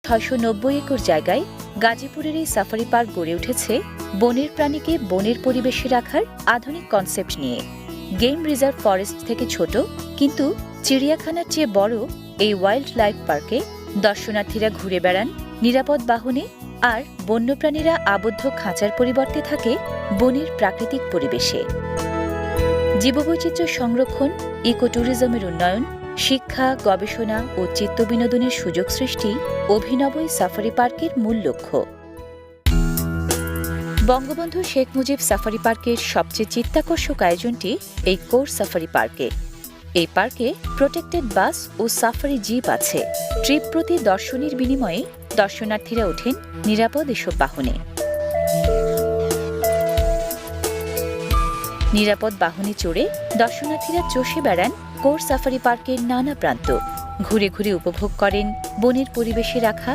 690 acre জায়গায় গাজীপুরের এই সাফারি পার্ক গড়ে উঠেছে বনের প্রাণীকে বনের পরিবেশে রাখার আধুনিক কনসেপ্ট নিয়ে। গেম রিজার্ভ ফরেস্ট থেকে ছোট কিন্তু চিড়িয়াখানার চেয়ে বড় এই ওয়াইল্ড লাইফ পার্কে দর্শনার্থীরা ঘুরে বেড়ান নিরাপদ বাহনে, আর বন্যপ্রাণীরা আবদ্ধ খাঁচার পরিবর্তে থাকে বনের প্রাকৃতিক পরিবেশে। জীববৈচিত্র্য সংরক্ষণ, ইকো ট্যুরিজমের উন্নয়ন, শিক্ষা, গবেষণা ও চিত্তবিনোদনের সুযোগ সৃষ্টি অভিনব এই সাফারি পার্কের মূল লক্ষ্য। বঙ্গবন্ধু শেখ মুজিব সাফারি পার্কের সবচেয়ে চিত্তাকর্ষক আয়োজনটি এই কোর সাফারি পার্কে। এই পার্কে প্রোটেক্টেড বাস ও সাফারি জিপ আছে। ট্রিপ প্রতি দর্শনের বিনিময়ে দর্শনার্থীরা ওঠেন নিরাপদ এসব বাহনে। নিরাপদ বাহনে চড়ে দর্শনার্থীরা চষে বেড়ান কোর সাফারি পার্কের নানা প্রান্ত, ঘুরে ঘুরে উপভোগ করেন বনের পরিবেশে রাখা